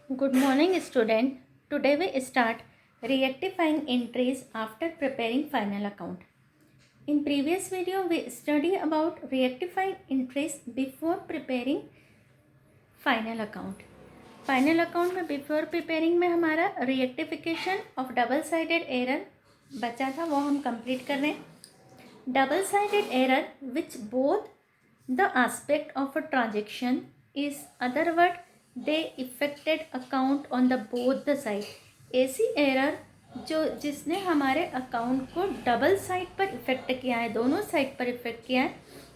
Good morning, student. Today we start rectifying entries after preparing final account. In previous video, we studied about rectifying entries before preparing final account. Final account में before preparing में हमारा रिएक्टिफिकेशन of double sided error बचा था, वो हम complete कर रहे हैं. Double sided error which both the aspect of a transaction is other word they affected account on the both the side. ऐसी एरर जिसने हमारे अकाउंट को डबल साइड पर इफेक्ट किया है, दोनों साइड पर इफेक्ट किया है,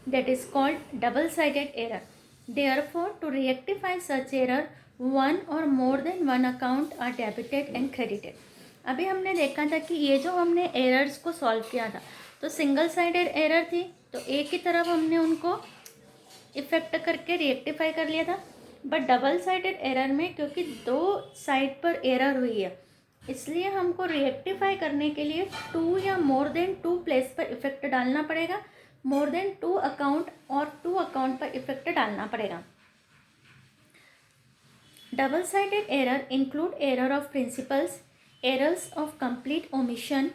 that is called double sided error. Therefore, to rectify such error, one or more than one account are debited and credited. अभी हमने देखा था कि ये जो हमने एरर्स को सॉल्व किया था, तो सिंगल साइडेड एरर थी, तो एक ही तरफ हमने उनको इफेक्ट करके रिएक्टिफाई कर लिया था. बट डबल साइडेड एरर में क्योंकि दो साइड पर एरर हुई है, इसलिए हमको रिएक्टिफाई करने के लिए टू या मोर देन टू प्लेस पर इफेक्ट डालना पड़ेगा, मोर देन टू अकाउंट और टू अकाउंट पर इफेक्ट डालना पड़ेगा. Double sided error include error of principles, errors of complete omission,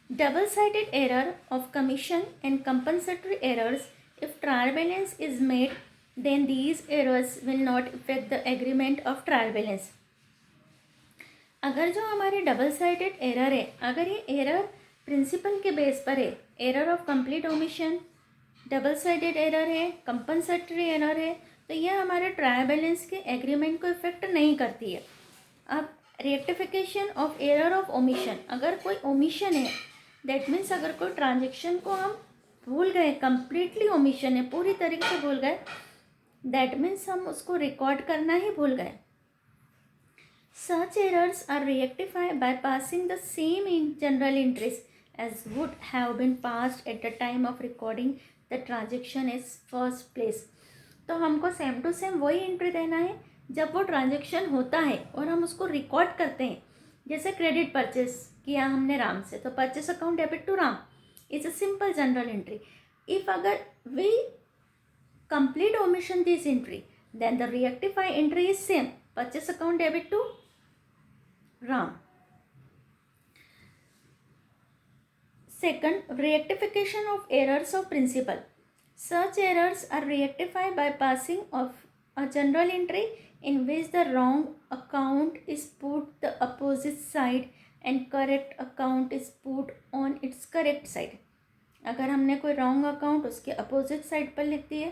double sided error of commission and compensatory errors. If trial balance is made then these errors will not affect the agreement of trial balance. अगर जो हमारे double sided error है, अगर ये error principal के base पर है, error of complete omission, double sided error है, कंपनसेटरी एरर है, तो ये हमारे ट्रायल बैलेंस के एग्रीमेंट को इफेक्ट नहीं करती है. अब rectification of error of omission, अगर कोई ओमिशन है, दैट मीन्स अगर कोई ट्रांजेक्शन को हम भूल गए, कंप्लीटली ओमिशन है, पूरी तरीके से भूल गए, दैट मीन्स हम उसको रिकॉर्ड करना ही भूल गए. Such errors are rectified by passing the same in general entries as would have been passed at the time of recording the transaction is first place. तो हमको सेम टू सेम वही entry देना है जब वो ट्रांजेक्शन होता है और हम उसको रिकॉर्ड करते हैं. जैसे क्रेडिट परचेस किया हमने राम से, तो purchase account debit to Ram is a simple journal entry. If अगर we complete omission this entry, then the rectify entry is same, purchase account debit to Ram. Second, rectification of errors of principal. Such errors are rectified by passing of a general entry in which the wrong account is put the opposite side and correct account is put on its correct side. अगर हमने कोई wrong account उसके opposite side पर लिख दिए,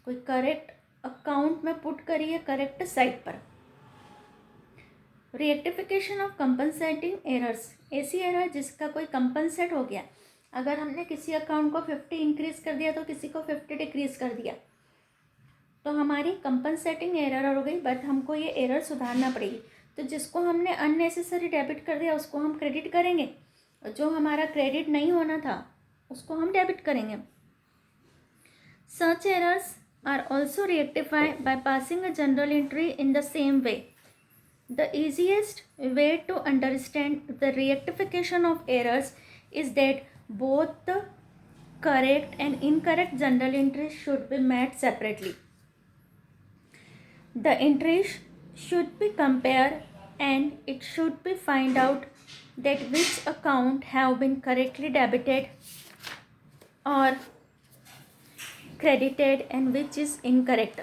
कोई correct account में put करिए करेक्ट साइड पर. रिएक्टिफिकेशन ऑफ कंपनसेटिंग एरर्स, ऐसी एरर जिसका कोई कंपनसेट हो गया. अगर हमने किसी अकाउंट को 50 इंक्रीज़ कर दिया तो किसी को 50 डिक्रीज़ कर दिया, तो हमारी कंपनसेटिंग एरर हो गई, बट हमको ये एरर सुधारना पड़ेगी. तो जिसको हमने अननेसेसरी डेबिट कर दिया उसको हम क्रेडिट करेंगे, और जो हमारा क्रेडिट नहीं होना था उसको हम डेबिट करेंगे. Such errors are also rectified by passing a journal entry in the same way. The easiest way to understand the rectification of errors is that both the correct and incorrect journal entries should be made separately. The entries should be compared and it should be find out that which account have been correctly debited or credited and which is incorrect.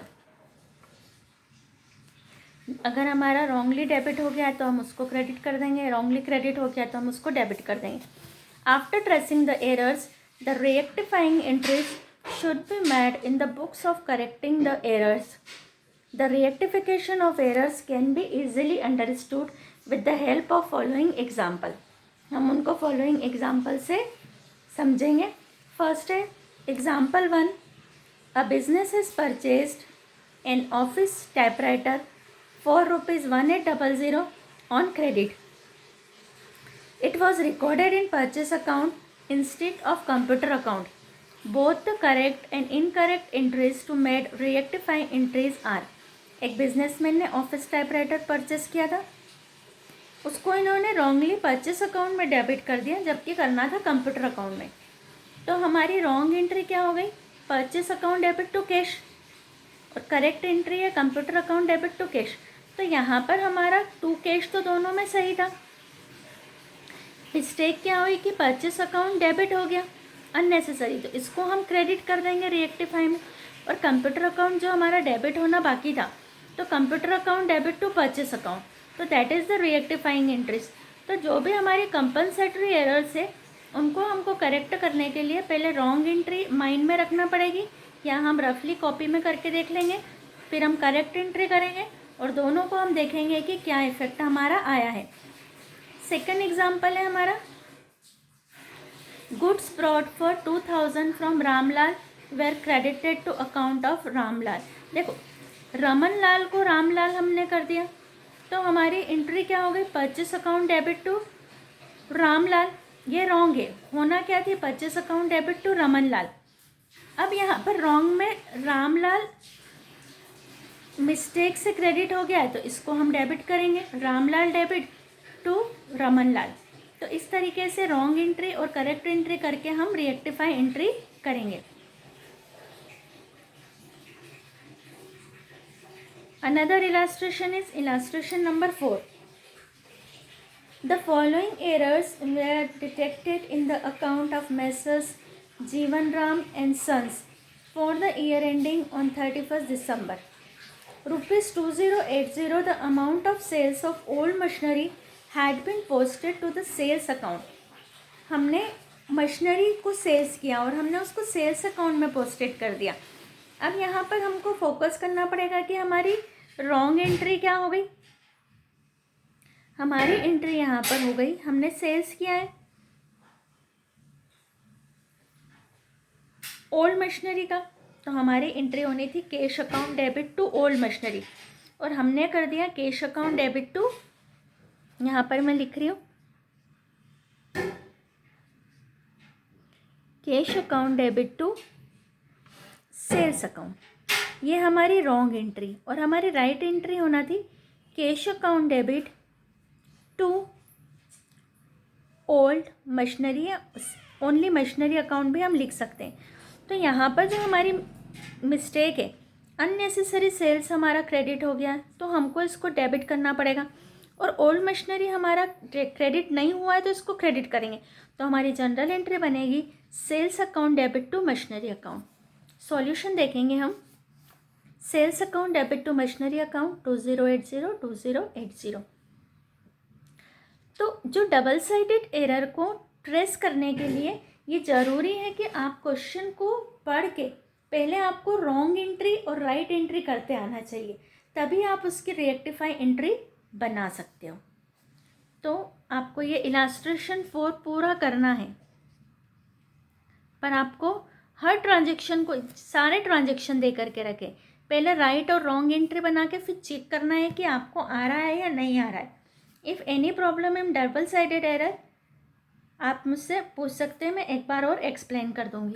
अगर हमारा wrongly debit हो गया है तो हम उसको credit कर देंगे, रॉन्गली क्रेडिट हो गया तो हम उसको डेबिट कर देंगे. After tracing the errors, the rectifying entries should be made in the books of correcting the errors. The rectification of errors can be easily understood with the help of following example. हम उनको following example से समझेंगे. First है example 1. A business has purchased an office typewriter for ₹1800 on credit. It was recorded in purchase account instead of computer account. Both the correct and incorrect entries to made rectifying entries are. एक businessman ने office typewriter purchase किया था, उसको इन्होंने wrongly purchase account में debit कर दिया जबकि करना था कंप्यूटर अकाउंट में. तो हमारी रॉन्ग एंट्री क्या हो गई, purchase account debit to cash, और करेक्ट एंट्री है computer account debit to cash. तो यहाँ पर हमारा 2 कैश तो दोनों में सही था। मिस्टेक क्या हुई कि परचेस अकाउंट डेबिट हो गया अननेसेसरी, तो इसको हम क्रेडिट कर देंगे रिएक्टिफाई में। और कंप्यूटर अकाउंट जो हमारा डेबिट होना बाकी था, तो computer account debit to purchase account, तो that is the rectifying entries. तो जो भी हमारी कंपनसेटरी एरर्स है उनको हमको करेक्ट करने के लिए पहले रॉन्ग एंट्री माइंड में रखना पड़ेगी, या हम रफली कॉपी में करके देख लेंगे, फिर हम करेक्ट एंट्री करेंगे और दोनों को हम देखेंगे कि क्या इफेक्ट हमारा आया है। सेकेंड एग्जाम्पल है हमारा, goods brought for 2000 from Ramlal were credited to account of Ramlal. देखो, रमन लाल को रामलाल हमने कर दिया, तो हमारी एंट्री क्या हो गई, purchase account debit to Ramlal. ये रॉन्ग है, होना क्या थी, purchase account debit to Raman Lal. अब यहाँ पर रॉन्ग में रामलाल मिस्टेक से क्रेडिट हो गया है, तो इसको हम डेबिट करेंगे, रामलाल डेबिट टू रमन लाल। तो इस तरीके से रॉन्ग एंट्री और करेक्ट एंट्री करके हम रिएक्टिफाई एंट्री करेंगे। Another illustration is illustration number 4. The following errors were detected in the account of Messrs. Jeevan Ram and Sons for the year ending on 31st December. Rupees 2080, the amount of sales of old machinery had been posted to the sales account. हमने machinery को sales किया और हमने उसको sales account में posted कर दिया। अब यहाँ पर हमको फोकस करना पड़ेगा कि हमारी रॉन्ग एंट्री क्या हो गई। हमारी एंट्री यहाँ पर हो गई, हमने सेल्स किया है ओल्ड मशीनरी का, तो हमारी एंट्री होनी थी cash account debit to old machinery, और हमने कर दिया कैश अकाउंट डेबिट टू, यहाँ पर मैं लिख रही हूँ cash account debit to sales account. ये हमारी रॉन्ग एंट्री, और हमारी राइट एंट्री होना थी cash account debit to old machinery, only machinery account भी हम लिख सकते हैं। तो यहाँ पर जो हमारी मिस्टेक है, अननेसेसरी सेल्स हमारा क्रेडिट हो गया, तो हमको इसको डेबिट करना पड़ेगा, और ओल्ड मशीनरी हमारा क्रेडिट नहीं हुआ है तो इसको क्रेडिट करेंगे। तो हमारी जनरल एंट्री बनेगी sales account debit to machinery account. Solution देखेंगे हम, sales account debit to machinery account 2080 तो जो डबल साइडेड एरर को ट्रेस करने के लिए ये ज़रूरी है कि आप क्वेश्चन को पढ़ के पहले आपको रॉन्ग एंट्री और राइट एंट्री करते आना चाहिए, तभी आप उसकी रिएक्टिफाई एंट्री बना सकते हो। तो आपको ये इलास्ट्रेशन 4 पूरा करना है, पर आपको हर ट्रांजेक्शन को, सारे ट्रांजेक्शन दे करके रखें, पहले राइट और रॉन्ग एंट्री बना के फिर चेक करना है कि आपको आ रहा है या नहीं आ रहा है। If any problem in double sided error आप मुझसे पूछ सकते हैं, मैं एक बार और एक्सप्लेन कर दूँगी।